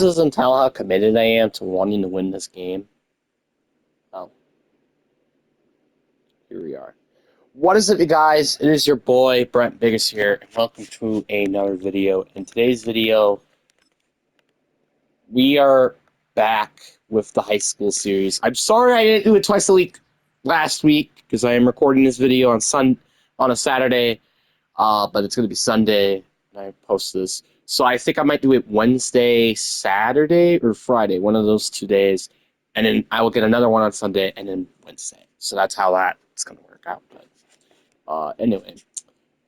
guys doesn't tell how committed I am to wanting to win this game. Oh. Here we are. What is up, you guys? It is your boy, Brent Biggest here, and welcome to another video. In today's video, we are back with the high school series. I'm sorry I didn't do it twice a week last week, because I am recording this video on a Saturday, but it's going to be Sunday, and I post this. So I think I might do it Wednesday, Saturday, or Friday, one of those 2 days, and then I will get another one on Sunday, and then Wednesday. So that's how that's going to work out. But anyway,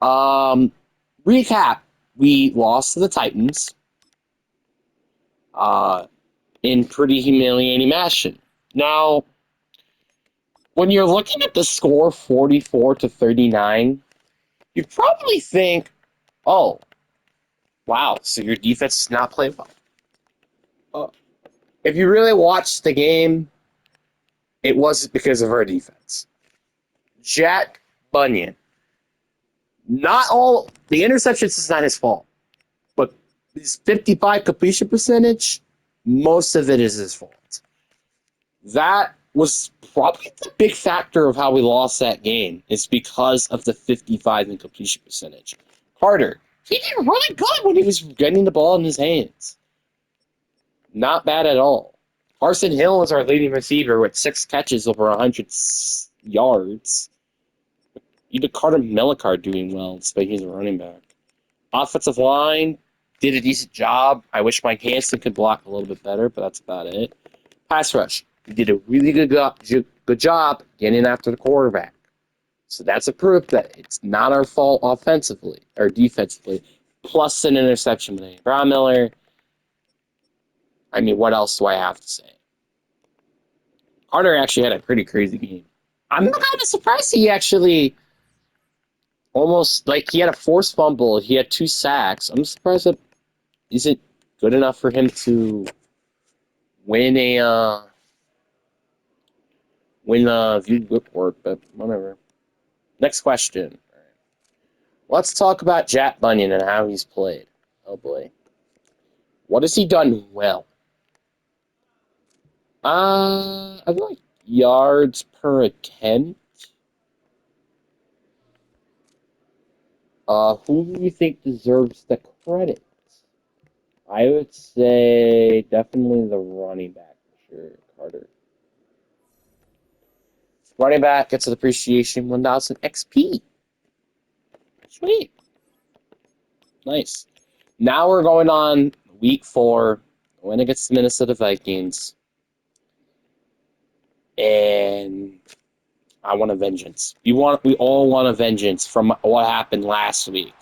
recap. We lost to the Titans in pretty humiliating fashion. Now, when you're looking at the score 44-39, you probably think, oh, wow, so your defense does not play well. If you really watched the game, it wasn't because of our defense. Jack Bunyan. Not all the interceptions is not his fault, but his 55 completion percentage, most of it is his fault. That was probably the big factor of how we lost that game. Is because of the 55 in completion percentage. Carter, he did really good when he was getting the ball in his hands. Not bad at all. Carson Hill is our leading receiver with 6 catches over 100 yards. Even Carter Mellicard doing well, despite he's a running back. Offensive line did a decent job. I wish Mike Hansen could block a little bit better, but that's about it. Pass rush. He did a really good job getting after the quarterback. So that's a proof that it's not our fault offensively or defensively. Plus an interception with Brown Miller. I mean, what else do I have to say? Carter actually had a pretty crazy game. I'm kind of surprised he actually almost, like, he had a forced fumble. He had 2 sacks. I'm surprised that isn't good enough for him to win a viewed work, but whatever. Next question. Let's talk about Jack Bunyan and how he's played. Oh boy. What has he done well? I feel like yards per attempt. Who do you think deserves the credit? I would say definitely the running back for sure, Carter. Running back gets an appreciation 1,000 XP. Sweet. Nice. Now we're going on week 4, win against the Minnesota Vikings. And I want a vengeance. We all want a vengeance from what happened last week.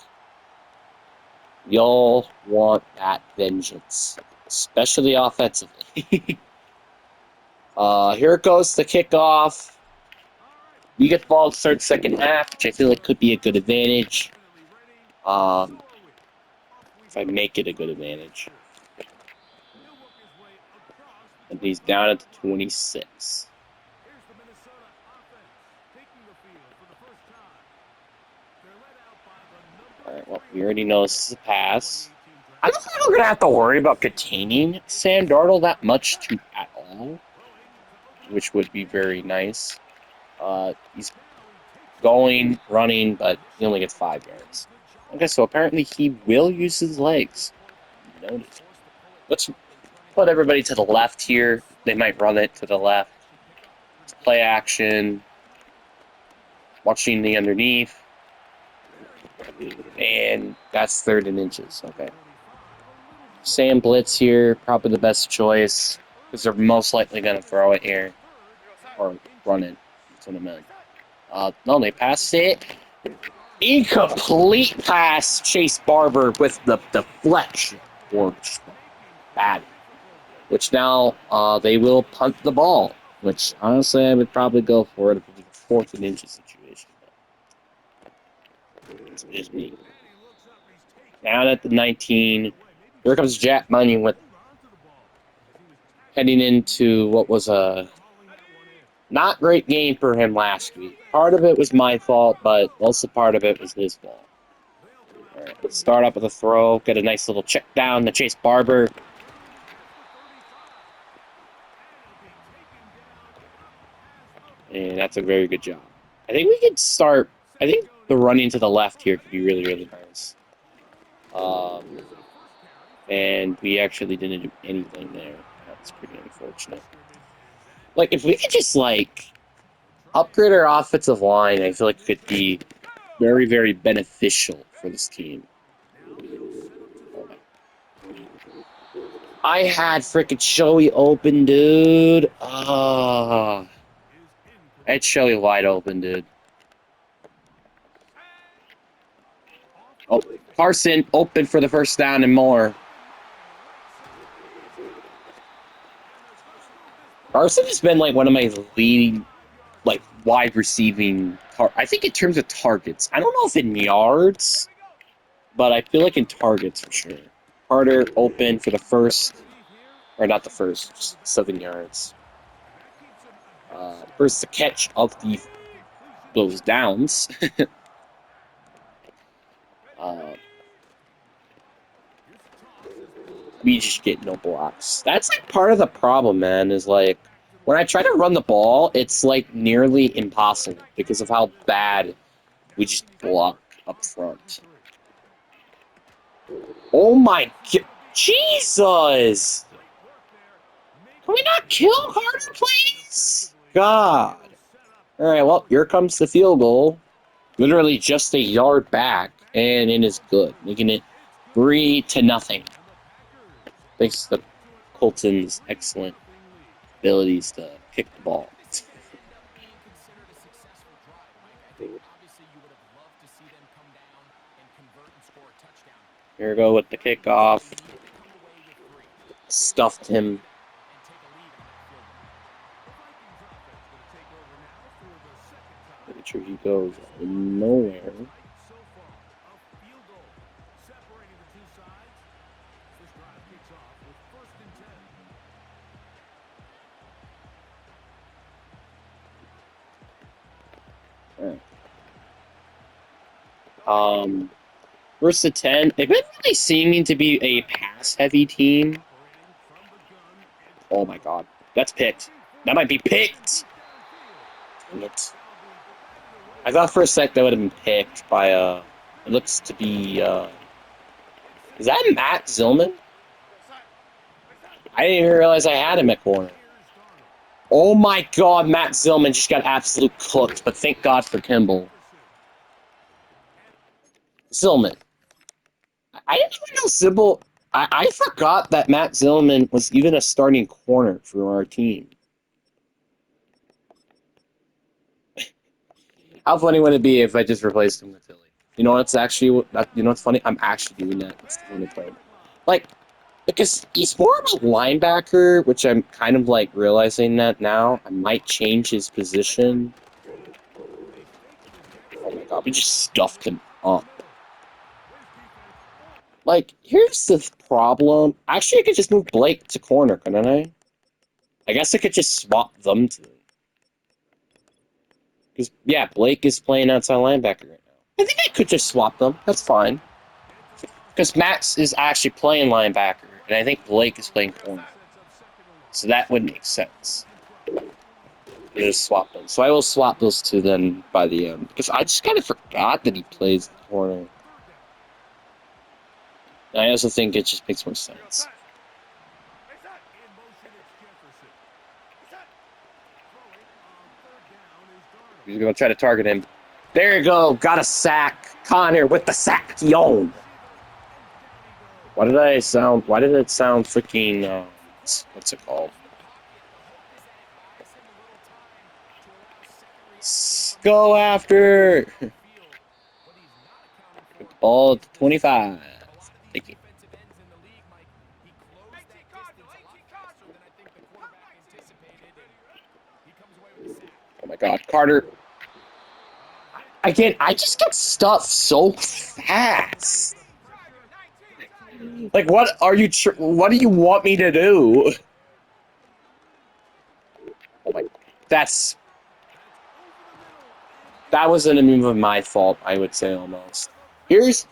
We all want that vengeance, especially offensively. Here it goes, the kickoff. We get the ball to start second half, which I feel like could be a good advantage. If I make it a good advantage. And he's down at 26. Alright, well, we already know this is a pass. I don't think we're going to have to worry about containing Sam Darnold that much at all, which would be very nice. He's going, running, but he only gets 5 yards. Okay, so apparently he will use his legs. Noted. Let's put everybody to the left here. They might run it to the left. It's play action. Watching the underneath. And that's 3rd and inches. Okay. Sam blitz here, probably the best choice, because they're most likely going to throw it here. Or run it. That's what I meant. No, they passed it. Incomplete pass, Chase Barber with the deflection. Or bad. Which now they will punt the ball. Which, honestly, I would probably go for it if it was a 4th and inches situation. It's just me. Down at the 19. Here comes Jack Bunyan with heading into what was a not great game for him last week. Part of it was my fault, but also part of it was his fault. All right, let's start up with a throw. Get a nice little check down to Chase Barber. And that's a very good job. I think we could start. I think the running to the left here could be really, really nice. Um, and we actually didn't do anything there. That's pretty unfortunate. Like, if we could just, like, upgrade our offensive line, I feel like it could be very, very beneficial for this team. I had freaking Shoei open, dude. Ah, I had Shoei wide open, dude. Oh, Carson open for the first down and more. Carson has been like one of my leading, like wide receiving. I think in terms of targets, I don't know if in yards, but I feel like in targets for sure. Carter open for the first, or not the first, 7 yards. First the catch of those downs. uh, we just get no blocks. That's like part of the problem, man, is like when I try to run the ball, it's like nearly impossible because of how bad we just block up front. Oh my god. Jesus! Can we not kill Carter, please? God. Alright, well, here comes the field goal. Literally just a yard back, and it is good. Making it 3-0. Thanks to Colton's excellent abilities to kick the ball. Here we go with the kickoff. Stuffed him. Make sure he goes nowhere. First to 10. They've been really seeming to be a pass-heavy team. Oh my god. That's picked. That might be picked! Dang it. I thought for a sec that would have been picked by, it looks to be, is that Matt Zillman? I didn't even realize I had him at corner. Oh my god, Matt Zillman just got absolute cooked, but thank god for Kimball. Zillman. I didn't even know Sybil. I forgot that Matt Zillman was even a starting corner for our team. How funny would it be if I just replaced him with Philly? You know what's actually, you know what's funny? I'm actually doing that. It's the funny part. Like, because he's more of a linebacker, which I'm kind of like realizing that now. I might change his position. Oh my god, we just stuffed him up. Like, here's the problem. Actually, I could just move Blake to corner, couldn't I? I guess I could just swap them two. Because, yeah, Blake is playing outside linebacker right now. I think I could just swap them. That's fine. Because Max is actually playing linebacker, and I think Blake is playing corner. So that would make sense. You just swap them. So I will swap those two then by the end. Because I just kind of forgot that he plays the corner. And I also think it just makes more sense. He's going to try to target him. There you go. Got a sack. Connor with the sack. Yon. Why did it sound freaking, what's it called? Go after. Ball 25. Thank you. Oh my god, Carter. Again, I just get stuffed so fast. Like, what are you? What do you want me to do? Oh my, that wasn't even my fault. I would say almost. Here's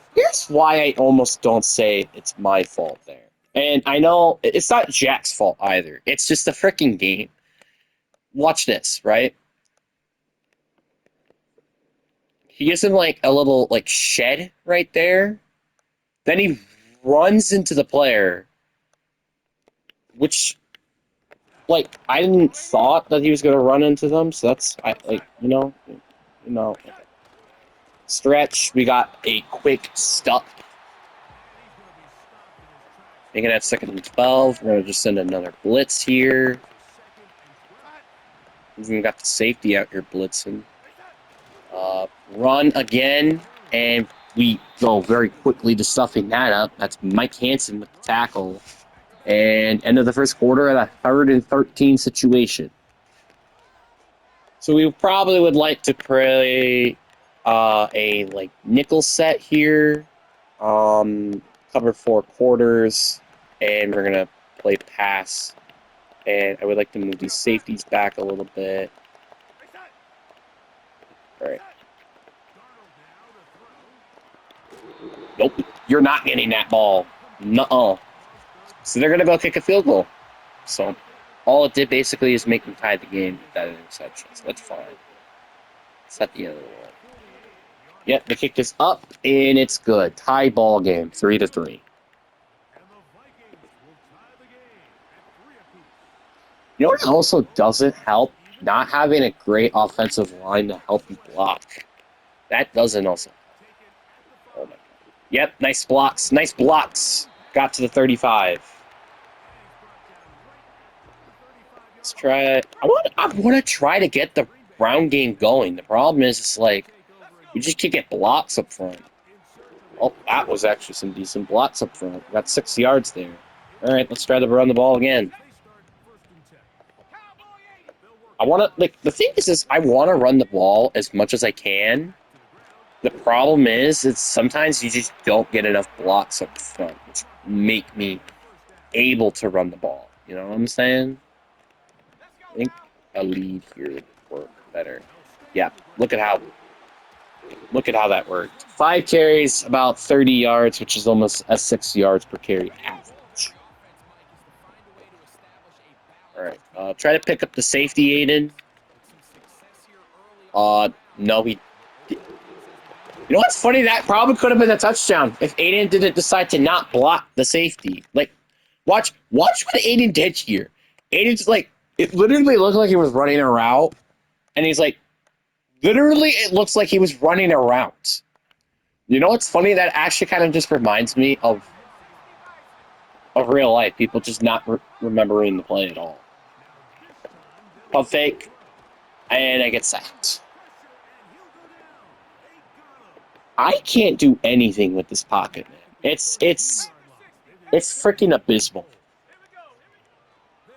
why I almost don't say it's my fault there. And I know it's not Jack's fault either. It's just the freaking game. Watch this, right? he gives him like a little like shed right there. Then he runs into the player, which like I didn't thought that he was gonna run into them, so that's I like okay. Stretch. We got a quick stop. Making that 2nd and 12. We're gonna just send another blitz here. We've even got the safety out here blitzing. Run again, and we go very quickly to stuffing that up. That's Mike Hansen with the tackle. And end of the first quarter at a 3rd and 13 situation. So we probably would like to play a like nickel set here. Cover 4 quarters, and we're gonna play pass. And I would like to move these safeties back a little bit. All right. Nope, you're not getting that ball. Nuh-uh. So they're gonna go kick a field goal. So all it did basically is make them tie the game with that interception. So that's fine. It's not the end of the world. Yep, they kicked this up, and it's good. Tie ball game, 3-3. You know what also doesn't help? Not having a great offensive line to help you block. That doesn't also. Oh my God. Yep, nice blocks. Nice blocks. Got to the 35. Let's try it. I want to try to get the ground game going. The problem is, it's like, we just can't get blocks up front. Oh, that was actually some decent blocks up front. Got 6 yards there. All right, let's try to run the ball again. I want to, like, the thing is I want to run the ball as much as I can. The problem is, it's sometimes you just don't get enough blocks up front, which make me able to run the ball. You know what I'm saying? I think a lead here would work better. Yeah, look at how that worked. 5 carries, about 30 yards, which is almost a 6 yards per carry average. All right, try to pick up the safety, Aiden. No, he. You know what's funny? That probably could have been a touchdown if Aiden didn't decide to not block the safety. Like, watch what Aiden did here. Aiden's like, it literally looked like he was running a route, and he's like, literally, it looks like he was running a route. You know what's funny? That actually kind of just reminds me of real life. People just not remembering the play at all. Pump fake, and I get sacked. I can't do anything with this pocket, man. It's freaking abysmal.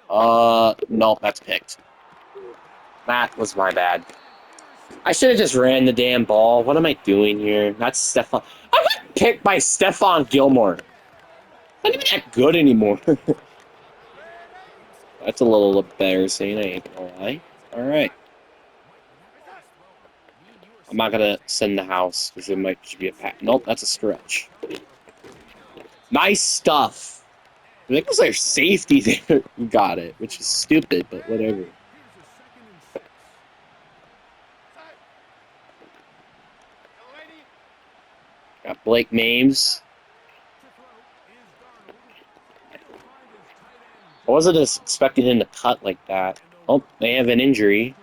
Nope, that's picked. That was my bad. I should have just ran the damn ball. What am I doing here? That's Stephon. I got picked by Stephon Gilmore. I'm not even that good anymore. That's a little embarrassing, I ain't gonna lie. Alright. I'm not gonna send the house, because it might just be a pack. Nope, that's a stretch. Nice stuff. I think it was their safety there who got it, which is stupid, but whatever. Got Blake Mames. I wasn't expecting him to cut like that. Oh, they have an injury.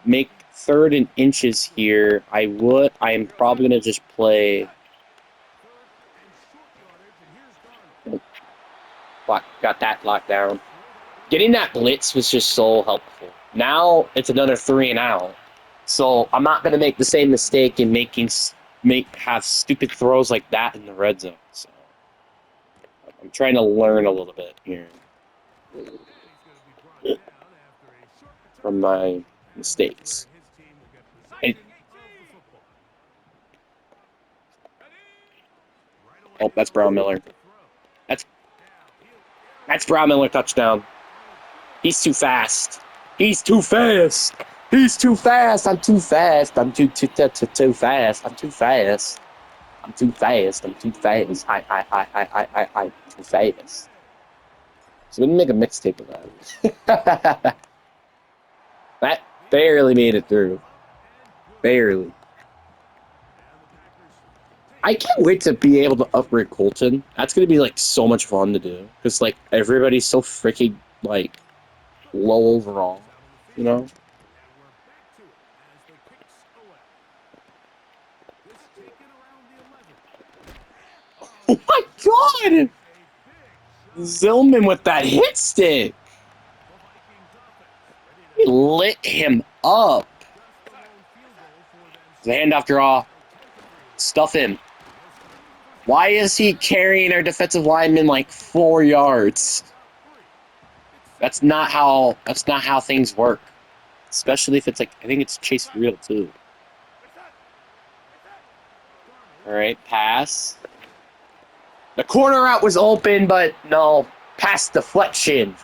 Make 3rd and inches here. I am probably going to just play. Got that locked down. Getting that blitz was just so helpful. Now it's another 3 and out. So I'm not going to make the same mistake in have stupid throws like that in the red zone. So I'm trying to learn a little bit here from my mistakes. Oh, that's Brown Miller. That's Brown Miller touchdown. He's too fast. He's too fast. He's too fast. I'm too fast. I'm too fast. I'm too fast. I'm too fast. I'm too fast. I'm too fast. So we can make a mixtape of that. That barely made it through. Barely. I can't wait to be able to upgrade Colton. That's gonna be like so much fun to do because like everybody's so freaking like low overall, you know. Oh my god! Zillman with that hit stick. He lit him up. The handoff draw. Stuff him. Why is he carrying our defensive lineman like 4 yards? That's not how things work. Especially if it's like I think it's Chase Real too. Alright, pass. The corner route was open, but no. Pass deflection.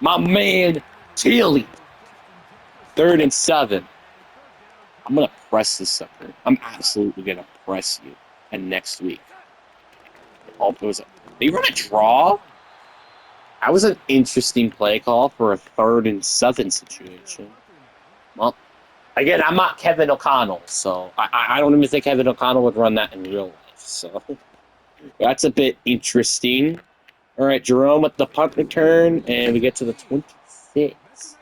My man, Tilly. 3rd and 7. I'm going to press this sucker. I'm absolutely going to press you. And next week. Oh, they run a draw? That was an interesting play call for a 3rd and 7 situation. Well, again, I'm not Kevin O'Connell, so I don't even think Kevin O'Connell would run that in real life. So that's a bit interesting. All right, Jerome with the punt return, and we get to the 26.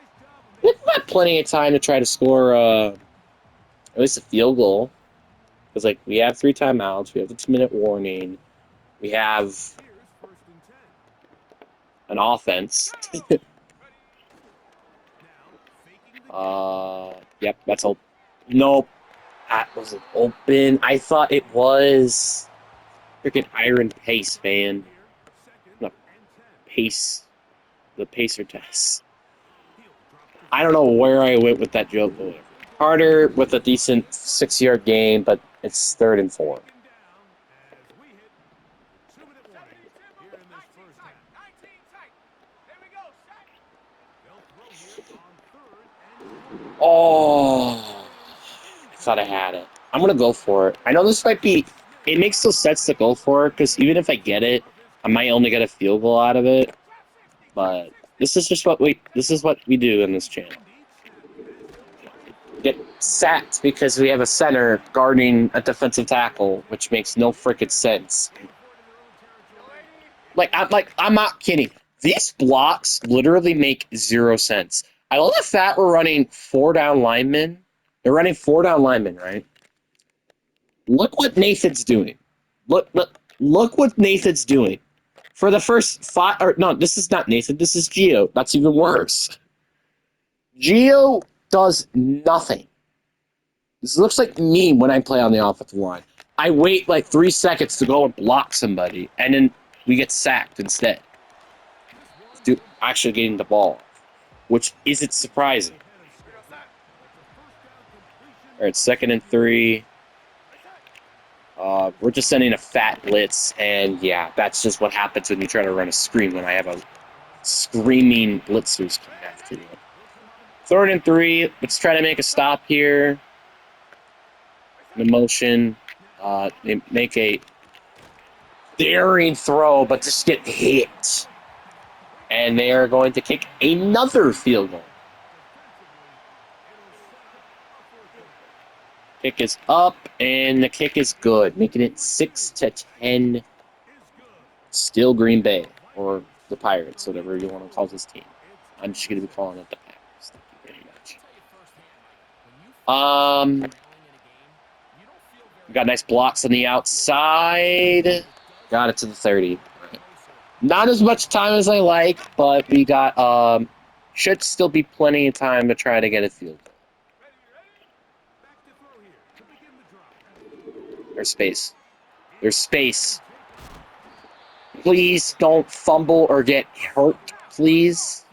We've got plenty of time to try to score at least a field goal. Because, like, we have 3 timeouts. We have the 2-minute warning. We have an offense. Yep, that's all. Nope. That wasn't open. I thought it was. Freaking Iron Pace, man. The pacer test. I don't know where I went with that joke. Carter with a decent 6-yard gain, but it's 3rd and 4. Oh, I thought I had it. I'm going to go for it. I know this might be... It makes no sense to go for it, because even if I get it, I might only get a field goal out of it. But this is just what we do in this channel. Get sacked because we have a center guarding a defensive tackle, which makes no freaking sense. I'm not kidding. These blocks literally make 0 sense. I love the fact we're running 4 down linemen. They're running 4 down linemen, right? Look what Nathan's doing. Look what Nathan's doing. For the first 5, or no, this is not Nathan. This is Gio. That's even worse. Gio does nothing. This looks like me when I play on the offensive line. I wait like 3 seconds to go and block somebody, and then we get sacked instead. Dude, actually getting the ball, which isn't surprising. All right, 2nd and 3. We're just sending a fat blitz, and yeah, that's just what happens when you try to run a screen when I have a screaming blitzers coming after you. 3rd and 3. Let's try to make a stop here. The motion. They make a daring throw, but just get hit. And they are going to kick another field goal. Kick is up, and the kick is good, making it 6-10. Still Green Bay, or the Pirates, whatever you want to call this team. I'm just going to be calling it the Packers. Thank you very much. We got nice blocks on the outside. Got it to the 30. Not as much time as I like, but we got should still be plenty of time to try to get a field goal. There's space. There's space. Please don't fumble or get hurt, please.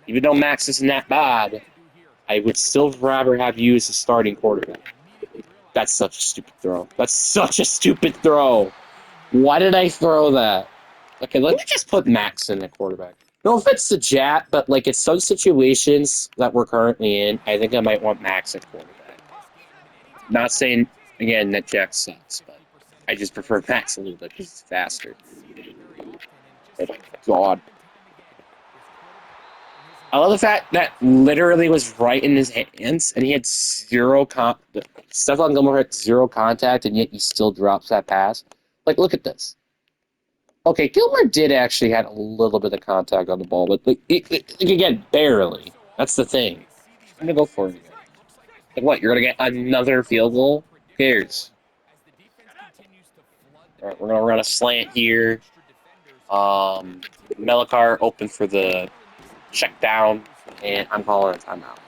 Even though Max isn't that bad, I would still rather have you as a starting quarterback. That's such a stupid throw. That's such a stupid throw. Why did I throw that? Okay, let me just put Max in the quarterback. No offense to Jat, but like in some situations that we're currently in, I think I might want Max at quarterback. Not saying, again, that Jack sucks, but I just prefer Max a little bit because it's faster. Oh my god. I love the fact that literally was right in his hands, and he had zero Stephon Gilmore had zero contact, and yet he still drops that pass. Like, look at this. Okay, Gilmore did actually had a little bit of contact on the ball, but like, again, barely. That's the thing. I'm gonna go for it again. Like, what? You're gonna get another field goal? Who cares? All right, we're gonna run a slant here. Melikar open for the check down, and I'm calling a timeout.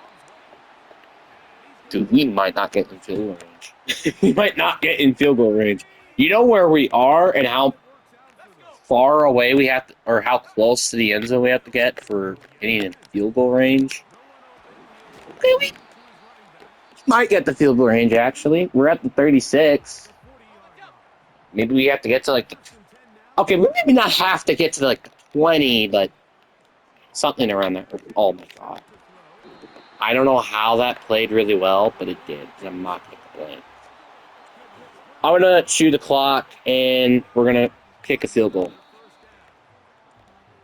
Dude, we might not get in field goal range. We might not get in field goal range. You know where we are and how far away we have to, or how close to the end zone we have to get for getting in field goal range? Okay, we might get the field goal range, actually. We're at the 36. Maybe we have to get to, like, okay, we maybe not have to get to, like, 20, but something around there. Oh, my God. I don't know how that played really well, but it did. I'm not going to play. I'm going to shoot the clock, and we're going to kick a field goal.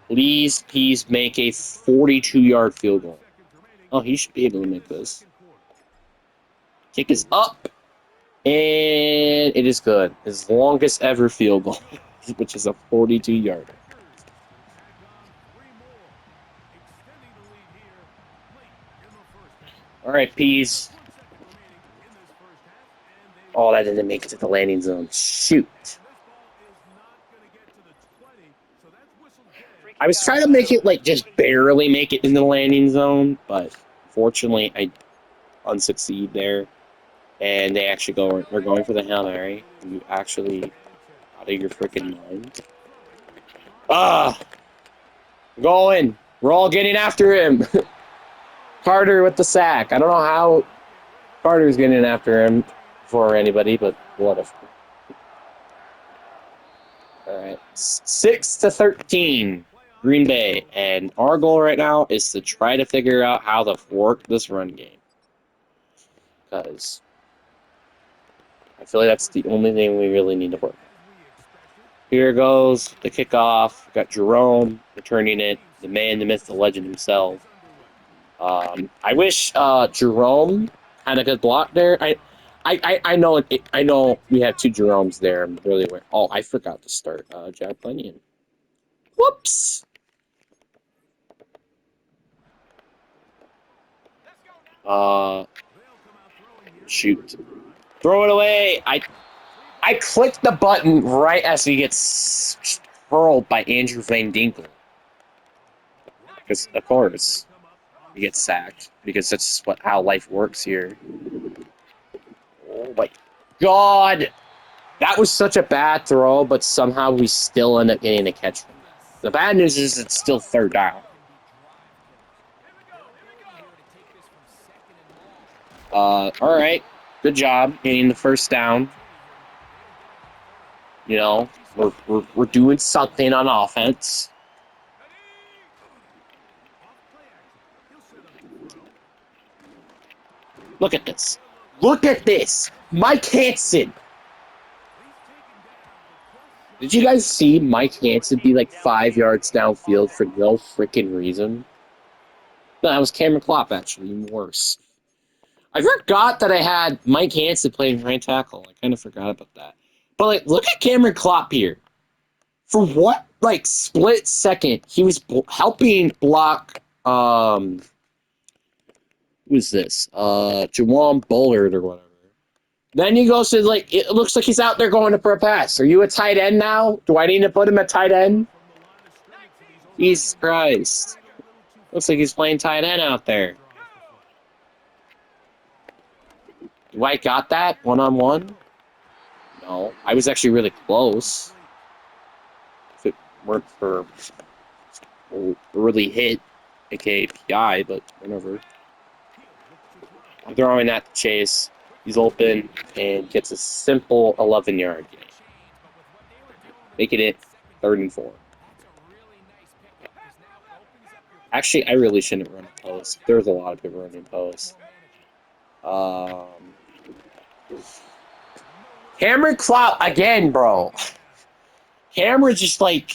Please make a 42-yard field goal. Oh, he should be able to make this. Kick is up, and it is good. His longest ever field goal, which is a 42-yarder. All right, Peas. Oh, that didn't make it to the landing zone. Shoot. I was trying to make it, like, just barely make it in the landing zone, but fortunately, I unsucceed there. And they actually they're going for the Hail Mary. You actually out of your freaking mind. Ah! Going! We're all getting after him! Carter with the sack. I don't know how Carter's getting after him for anybody, but whatever. Alright. 6-13. Green Bay. And our goal right now is to try to figure out how to work this run game. Because I feel like that's the only thing we really need to work. Here goes the kickoff. We've got Jerome returning it. The man, the myth, the legend himself. I wish Jerome had a good block there. I know we have two Jeromes there. I'm really aware. Oh, I forgot to start Jack Bunyan. Whoops. Shoot. Throw it away. I clicked the button right as he gets hurled by Andrew Van Dinkle. Because of course he gets sacked because that's how life works here. Oh my God. That was such a bad throw, but somehow we still end up getting a catch from that. The bad news is it's still third down. All right. Good job getting the first down. You know, we're doing something on offense. Look at this. Look at this. Mike Hansen. Did you guys see Mike Hansen be like 5 yards downfield for no freaking reason? No, that was Cameron Klopp, actually. Even worse. I forgot that I had Mike Hansen playing right tackle. I kind of forgot about that. But, like, look at Cameron Klopp here. For what, like, split second, he was helping block, who is this? Jawan Bullard or whatever. Then he goes to, like, it looks like he's out there going for a pass. Are you a tight end now? Do I need to put him at tight end? Jesus Christ. Looks like he's playing tight end out there. Dwight got that one-on-one? No. I was actually really close. If it weren't for a really hit, aka PI, but whatever. I'm throwing that to Chase. He's open and gets a simple 11-yard gain. Making it 3rd and 4. Actually, I really shouldn't run a post. There's a lot of people running posts. Cameron Klopp again, bro. Cameron just like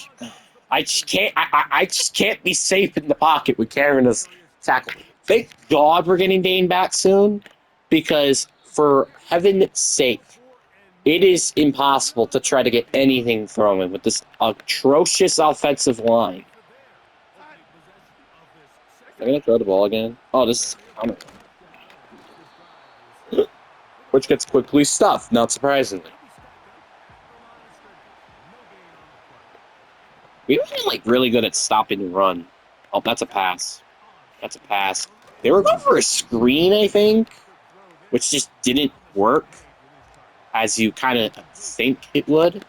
I just can't. I just can't be safe in the pocket with carrying this tackle. Thank God we're getting Dane back soon, because for heaven's sake, it is impossible to try to get anything throwing with this atrocious offensive line. Am I gonna throw the ball again? Oh, this is common. Which gets quickly stuffed, not surprisingly. We've been like really good at stopping the run. Oh, that's a pass. That's a pass. They were going for a screen, I think, which just didn't work as you kind of think it would.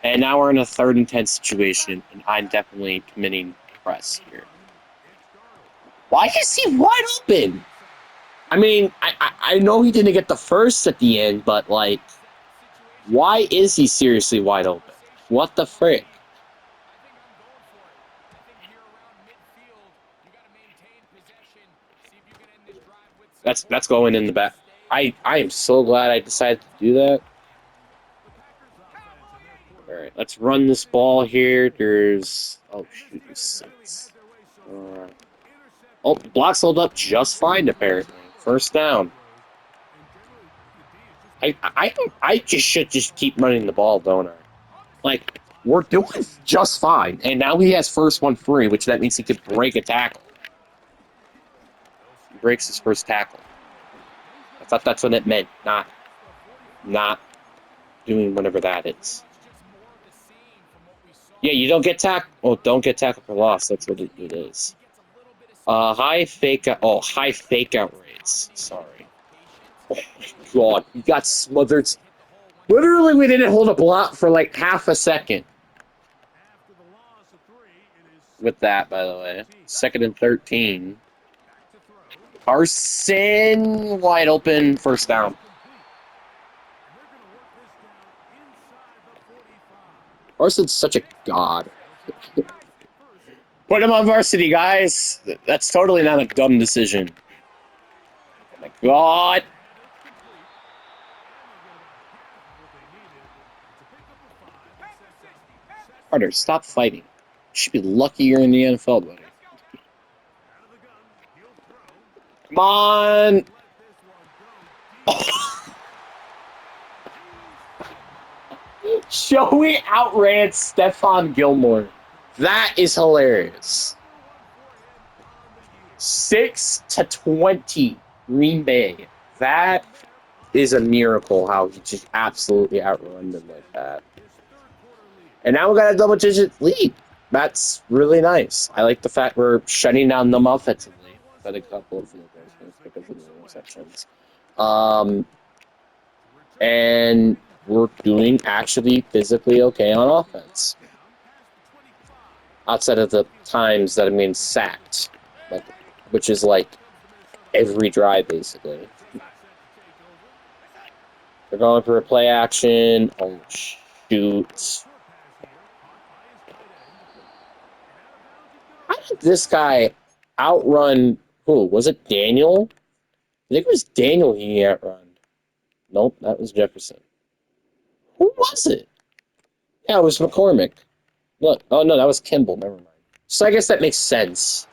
And now we're in a 3rd and 10 situation, and I'm definitely committing press here. Why is he wide open? I mean, I know he didn't get the first at the end, but, like, why is he seriously wide open? What the frick? That's going in the back. I am so glad I decided to do that. All right, let's run this ball here. There's shoot, 6. The block's held up just fine apparently. First down. I just should just keep running the ball, don't I? Like, we're doing just fine, and now he has first one free, which that means he could break a tackle. He breaks his first tackle. I thought that's what it meant, not doing whatever that is. Yeah, you don't get tackle. Oh, don't get tackle for loss. That's what it is. High fake out rates. Sorry. Oh my God, you got smothered. Literally, we didn't hold a block for like half a second. With that, by the way, 2nd and 13. Carson wide open, first down. Carson's such a god. Put him on varsity, guys. That's totally not a dumb decision. Oh my God. Carter, stop fighting. You should be lucky you're in the NFL, buddy. Come on. Joey outran Stephon Gilmore. That is hilarious. 6-20, Green Bay. That is a miracle how he just absolutely outrun them like that. And now we got a double-digit lead. That's really nice. I like the fact we're shutting down them offensively. Got a couple of field goals because of the interceptions. And we're doing actually physically okay on offense. Outside of the times that I'm getting sacked, which is like every drive, basically. They're going for a play action. Oh, shoot. How did this guy outrun who? Was it Daniel? I think it was Daniel he outrun. Nope, that was Jefferson. Who was it? Yeah, it was McCormick. Look, oh no, that was Kimball. Never mind. So I guess that makes sense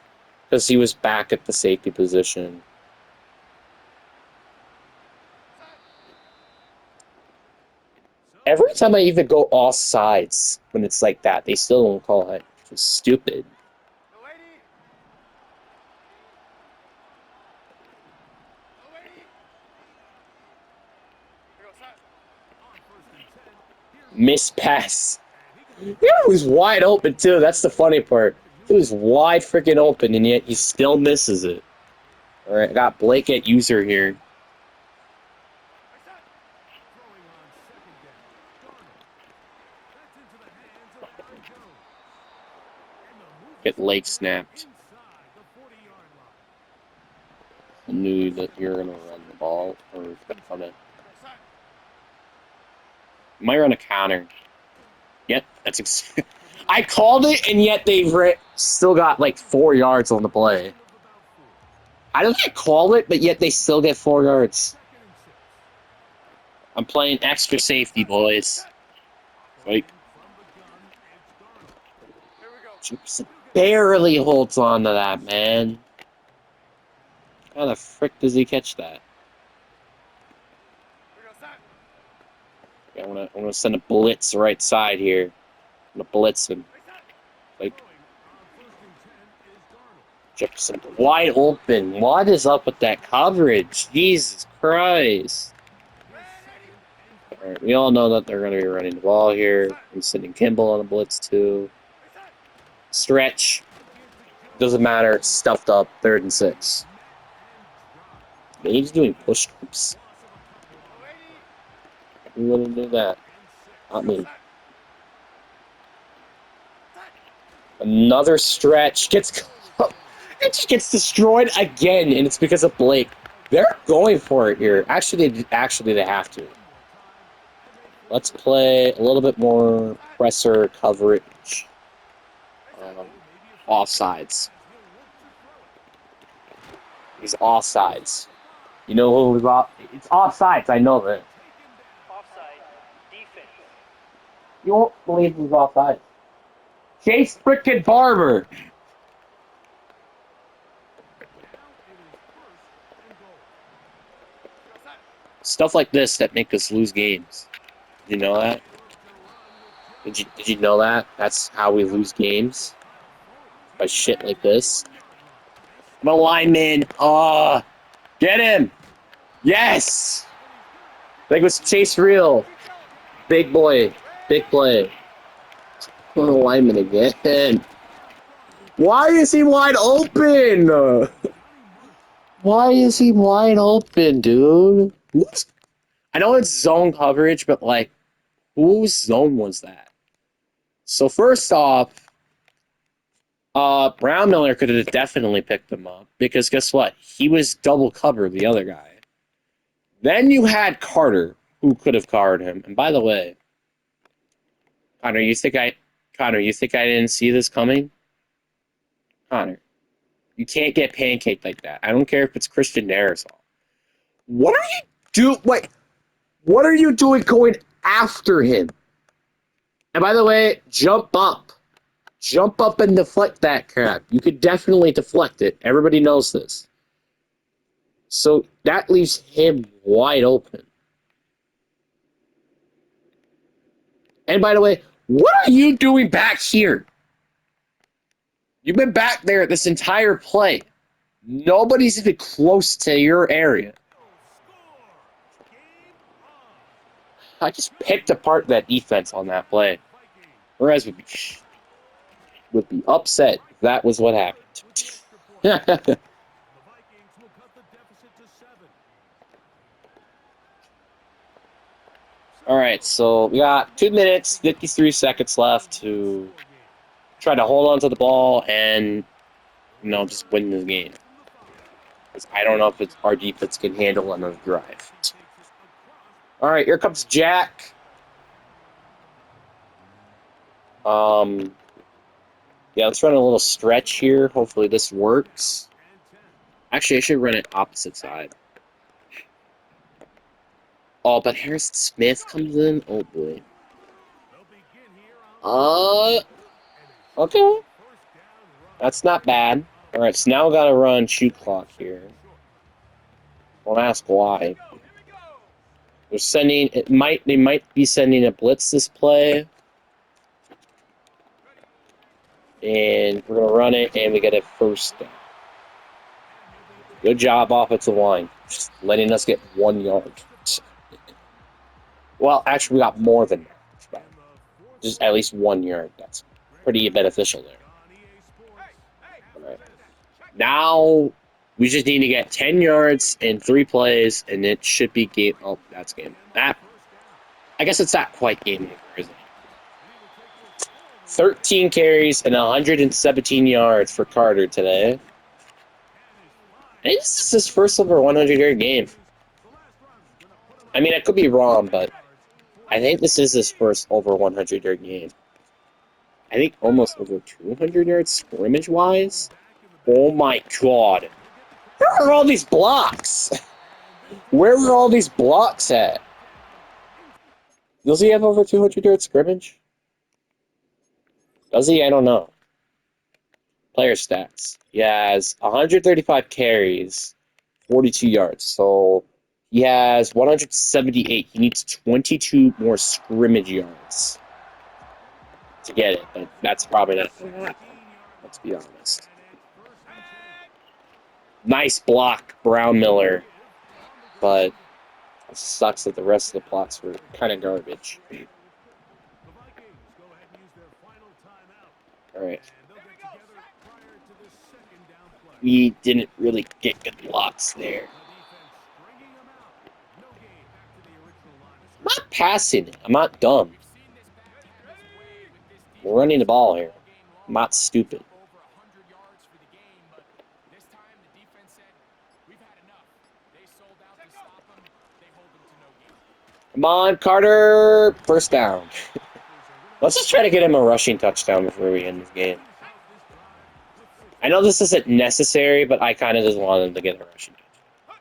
because he was back at the safety position. Every time I even go off sides when it's like that, they still don't call it. It's stupid. Miss pass. It was wide open too. That's the funny part. It was wide freaking open, and yet he still misses it. All right, I got Blake at user here. Get leg snapped. I knew that you're gonna run the ball or on it. Might run a counter. Yep, that's I called it, and yet they've still got like 4 yards on the play. I don't get called it, but yet they still get 4 yards. I'm playing extra safety, boys. Wait. Jefferson barely holds on to that, man. How the frick does he catch that? Okay, I'm gonna send a blitz right side here. I'm gonna blitz him. Like Jefferson wide open. What is up with that coverage? Jesus Christ. Alright, we all know that they're gonna be running the ball here. I'm sending Kimball on a blitz too. Stretch. Doesn't matter. It's stuffed up. 3rd and 6. He's doing push-ups. Who wouldn't do that? Not me. Another stretch. It just gets destroyed again, and it's because of Blake. They're going for it here. Actually, they have to. Let's play a little bit more presser coverage. Offsides. He's offsides. You know who was off? It's offsides. I know that. Offside. Defense. You won't believe who's offsides. Chase frickin' Barber. Stuff like this that make us lose games. Did you know that? Did you know that? That's how we lose games. By shit like this. I'm a lineman. Oh, get him. Yes. I think it was Chase Real. Big boy. Big play. I'm a lineman again. Why is he wide open? Why is he wide open, dude? I know it's zone coverage, but like, whose zone was that? So first off, Brown Miller could have definitely picked him up because guess what? He was double covered the other guy. Then you had Carter, who could have covered him. And by the way, Connor, you think I didn't see this coming? Connor, you can't get pancaked like that. I don't care if it's Christian Marisol. What are you doing? Wait, what are you doing going after him? And by the way, jump up. Jump up and deflect that crap. You could definitely deflect it. Everybody knows this. So that leaves him wide open. And by the way, what are you doing back here? You've been back there this entire play. Nobody's even close to your area. I just picked apart that defense on that play. Whereas would be upset if that was what happened. All right, so we got 2 minutes, 53 seconds left to try to hold on to the ball and, just win this game. Because I don't know if our defense can handle another drive. All right, here comes Jack. Yeah, let's run a little stretch here. Hopefully this works. Actually, I should run it opposite side. Oh, but Harrison Smith comes in? Oh, boy. Okay. That's not bad. All right, so now we got to run shoot clock here. Don't ask why. They might be sending a blitz this play. And we're going to run it, and we get a first down. Good job, offensive line. Just letting us get 1 yard. Well, actually, we got more than that. Just at least 1 yard. That's pretty beneficial there. All right. Now, we just need to get 10 yards in 3 plays, and it should be game. Oh, that's game. I guess it's not quite game over, is it? 13 carries and 117 yards for Carter today. I think this is his first over 100-yard game. I mean, I could be wrong, but I think this is his first over 100-yard game. I think almost over 200 yards scrimmage-wise. Oh my god. Where are all these blocks? Where were all these blocks at? Does he have over 200 yards scrimmage? Does he? I don't know. Player stats. He has 135 carries, 42 yards. So he has 178. He needs 22 more scrimmage yards to get it, but that's probably not going to happen. Let's be honest. Nice block, Brown Miller, but it sucks that the rest of the plots were kind of garbage. All right. We didn't really get good blocks there. I'm not passing it. I'm not dumb. We're running the ball here. I'm not stupid. Come on, Carter. First down. Let's just try to get him a rushing touchdown before we end this game. I know this isn't necessary, but I kind of just want him to get a rushing touchdown.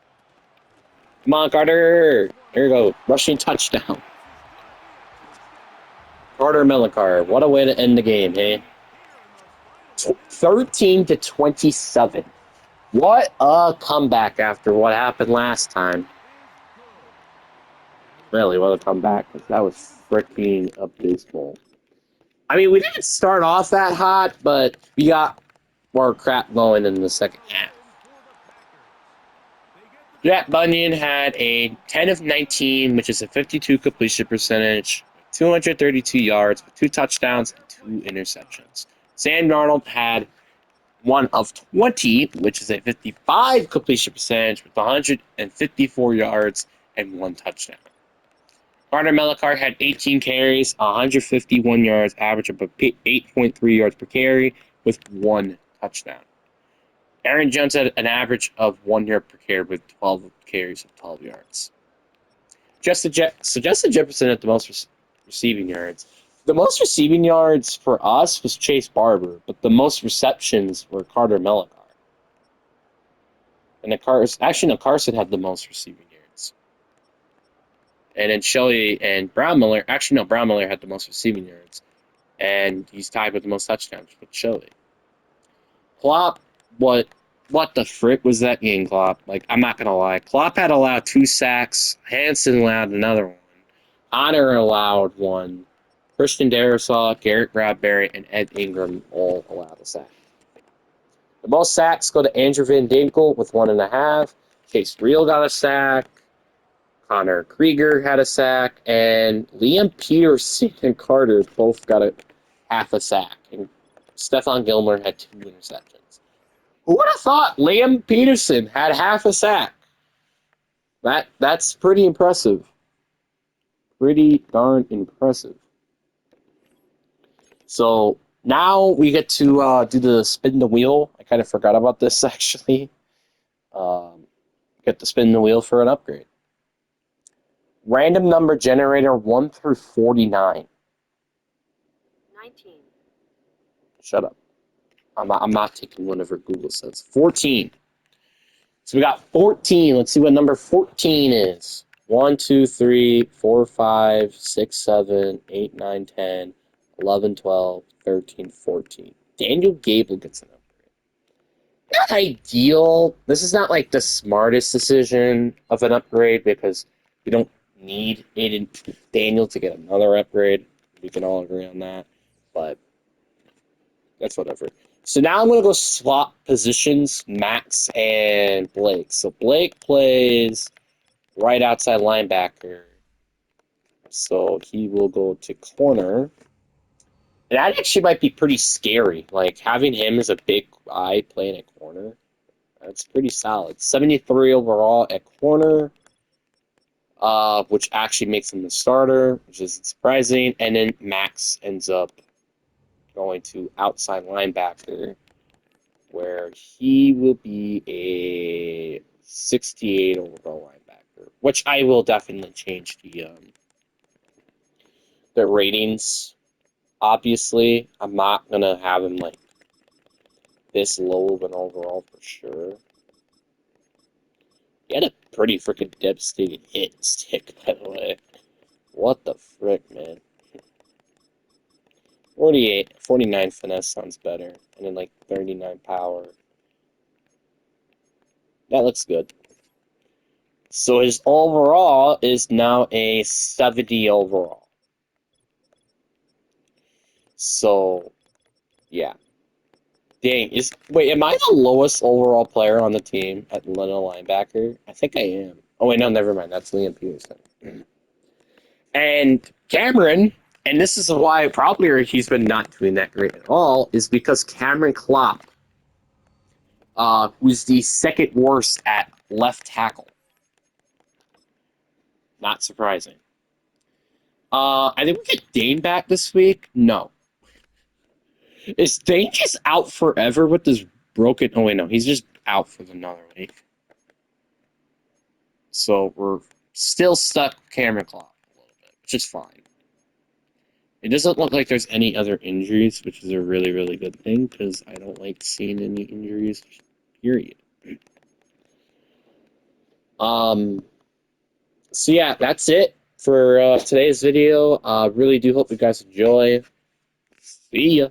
Come on, Carter. Here we go. Rushing touchdown. Carter Millicar. What a way to end the game, hey? 13-27. What a comeback after what happened last time. Really, what a comeback, because that was freaking abysmal. I mean, we didn't start off that hot, but we got more crap going in the second half. Jack Bunyan had a 10 of 19, which is a 52 completion percentage, 232 yards, with 2 touchdowns and 2 interceptions. Sam Darnold had 1 of 20, which is a 55 completion percentage, with 154 yards and 1 touchdown. Carter Millicar had 18 carries, 151 yards, average of 8.3 yards per carry, with 1 touchdown. Aaron Jones had an average of 1 yard per carry with 12 carries of 12 yards. Justin Jefferson had the most receiving yards. The most receiving yards for us was Chase Barber, but the most receptions were Carter Millicar. And Carson had the most receiving yards. And then Shelley and Brown Miller, Brown Miller had the most receiving yards. And he's tied with the most touchdowns with Shelley. Klopp, what the frick was that game, Klopp? Like, I'm not gonna lie. Klopp had allowed 2 sacks. Hansen allowed another one. Honor allowed 1. Christian Darrisaw, Garrett Bradbury, and Ed Ingram all allowed a sack. The most sacks go to Andrew Van Ginkel with 1.5. Chase Reel got a sack. Connor Krieger had a sack. And Liam Peterson and Carter both got a half a sack. And Stephon Gilmore had 2 interceptions. Who would have thought Liam Peterson had half a sack? That's pretty impressive. Pretty darn impressive. So now we get to do the spin the wheel. I kind of forgot about this, actually. Get to spin the wheel for an upgrade. Random number generator 1 through 49. 19. Shut up. I'm not taking whatever Google says. 14. So we got 14. Let's see what number 14 is. 1, 2, 3, 4, 5, 6, 7, 8, 9, 10, 11, 12, 13, 14. Daniel Gable gets an upgrade. Not ideal. This is not like the smartest decision of an upgrade because we don't need Aiden Daniel to get another upgrade. We can all agree on that. But that's whatever. So now I'm going to go swap positions, Max and Blake. So Blake plays right outside linebacker. So he will go to corner. And that actually might be pretty scary. Like, having him as a big guy playing at corner, that's pretty solid. 73 overall at corner, which actually makes him the starter, which isn't surprising. And then Max ends up going to outside linebacker, where he will be a 68 overall linebacker, which I will definitely change the ratings. Obviously, I'm not gonna have him like this low of an overall for sure. He had a pretty freaking devastating hit stick, by the way. What the frick, man? 48, 49 finesse sounds better. And then like 39 power. That looks good. So his overall is now a 70 overall. So, yeah. Dang, wait, am I the lowest overall player on the team at Leno linebacker? I think I am. Oh wait, no, never mind. That's Liam Peterson. And Cameron, and this is why probably he's been not doing that great at all, is because Cameron Klopp, who's the second worst at left tackle. Not surprising. I think we get Dane back this week. No, is Dane just out forever with this broken? Oh wait, no, he's just out for another week. So we're still stuck with Cameron Klopp a little bit, which is fine. It doesn't look like there's any other injuries, which is a really, really good thing because I don't like seeing any injuries. Period. Um. So yeah, that's it for today's video. Really do hope you guys enjoy. See ya.